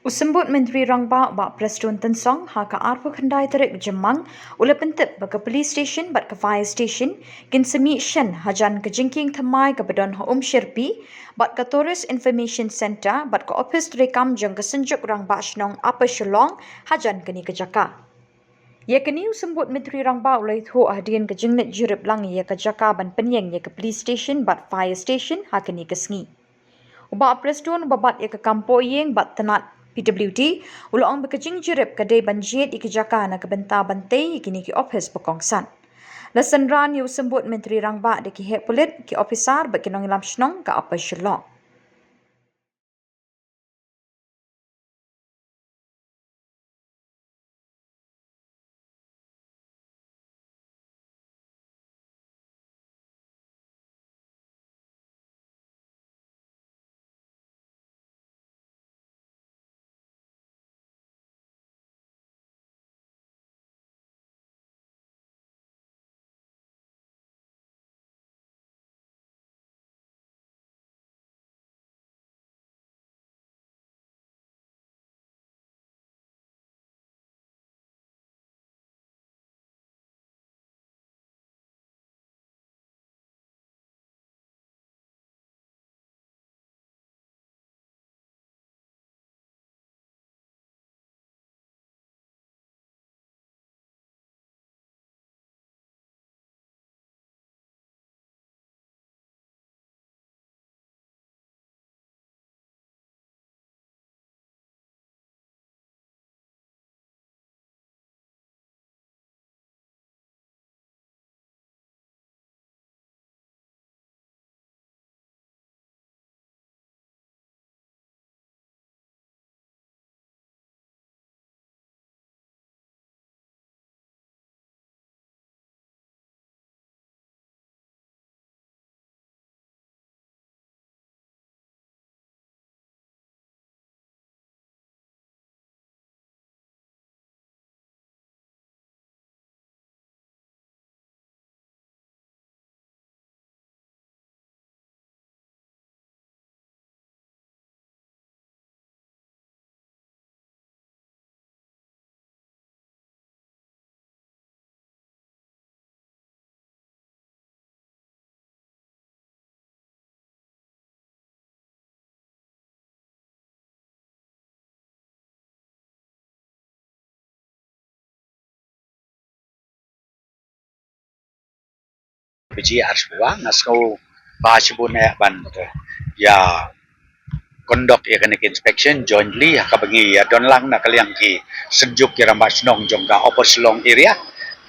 Usambut Menteri Rangba bak Preston Tensong ha ka arpu khandai tarik Jemang ula pentip bak police station bat ke fire station kin semi shen hajan ke jingking thamai ke badon ha Sherpi bat ke Tourist Information Center bat ke office rekam jeng ke senjuk Rangba Shnong apa Shillong hajan kini ke Jaka. Ia kini usambut Menteri Rangba ulai thu hadian ke jingnet jirip lang ia ke Jaka ban penyeng ia ke police station bat fire station ha kini ke sengi. Ubak Preston babat ia ke kampo yeng bat tenat PWD, ulang bekejing jirip kedai banjit iki jaka na kebentar bantai kini ki office pekongsan. Lesan ran yu sembut Menteri Rangba de ki hek polit ki ofisar bagi nong ilam shnong ke apa Shillong. Biji arswa ngasko bahasibune ban ya conduct economic inspection jointly kabagi ya donlang na kaliang ki senjuk ki rambas nong jongka operslong area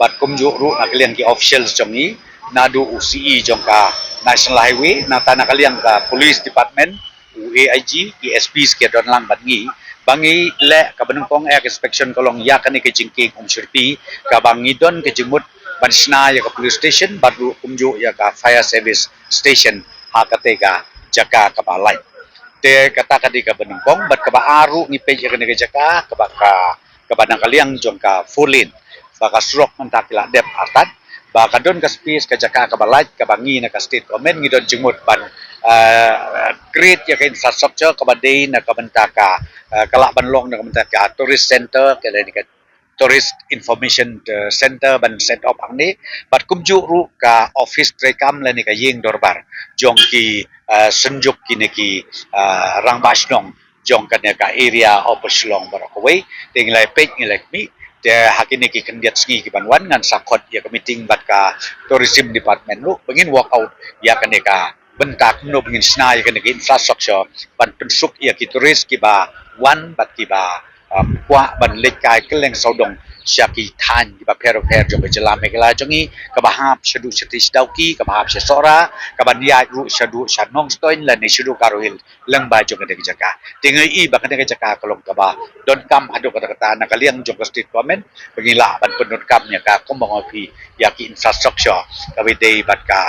bat kumju ru na kaliang ki officials jongi nadu UCE jongka national highway na tanah kaliang ka police department UAIG ki SPs ki donlang bat ngi bangi le ka benungkong inspection kolong ya kani ke jingking Sherpi ka bangi don ke jengmut bansna ya ka police station batu kumju ya ka fire service station ha katega jaka ka balai te kata kadi ka benungkong bat ka baaru ngipe ya ka jaka ka banang kaliang jong ka fulin baka srok mentakila dep artat baka don ka space ka jaka ka balai ka bangi na ka state government ngidon jengmut ban create ya ka infrastructure ka badai na ka bentaka kalak banlong na ka bentaka tourist center ka ni ka Tourist Information Center ban set up ang ni bat kumju ru ka office rekam la ni ka yeng dorbar jong ki senjuk kini ki rangbas nong jong ka ka area of Shillong Barakaway tinglai pek ngilai mi de hakini ki kendiat ski ki banwan ngan sakot ya ka meeting bat ka tourism department lu bengin walk out ya ka bentak no bengin sna ya ka infrastructure ban pensuk ya ki turis ki ba wan bat ki ba kwa ban lekai keleng saudong syaki tan di paper jo bejelam megala jongi kabahap syadu syati sedauki kabahap sesora kabandia ru syadu syanong stoin la ni syadu karohil leng ba jong kadek jaka tingai i ba kadek jaka kolong kaba don kam adu kata kata na kaliang jong state government pengila ban penut kamnya ka kombong opi yaki infrastructure kabidei bat ka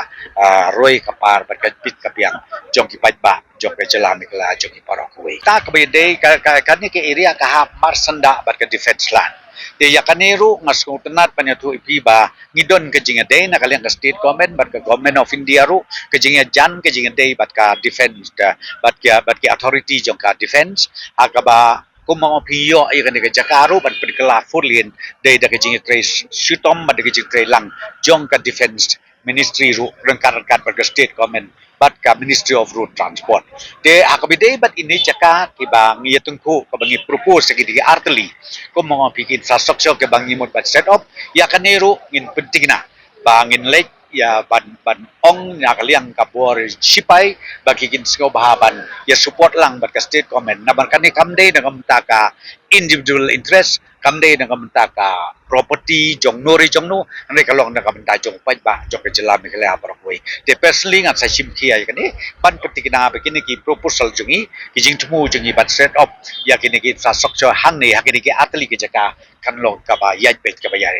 roy kapar bat ka pit kapiang jong ki ba jong bejelam megala jong parokwe ta kabidei kan ni ke area ka marsanda bat ka defense land de yakanero ngasku tenat panyatu ipiba ngidon ke jinga day na kalian ke state government bat ke government of India ru ke jinga jan ke jinga day bat ka defense bat ki authority jong ka defense akaba kung mga piyo ay kan ka jakaro ban pedikala furlin day da kajing tre syutom ban kajing tre lang jong ka defense ministry ru rengkat bar state government bat ka ministry of road transport de akabide bat ini jaka kiba ngiyatungku kabangi propose kidi arteli kung mga pikin sa structure ke bangi mod bat set up ya kanero ngin penting na bangin lake ya ban ong ya kaliang kabor sipay bagi kin singo bahaban ya support lang bat ka state government na ban kani kamde na kamta ka individual interest kamde na kamta ka property jong nori jong no nai kalong na kamta jong pai ba jong ke jelam ke la par koi te personally ngat sa sim kia kani ban ketik na begini ki proposal jongi ki jing tumu jongi bat set up ya kini ki sa structure hang ne hakini ki atli ki jaka kan long ka ba ya bet ka ba ya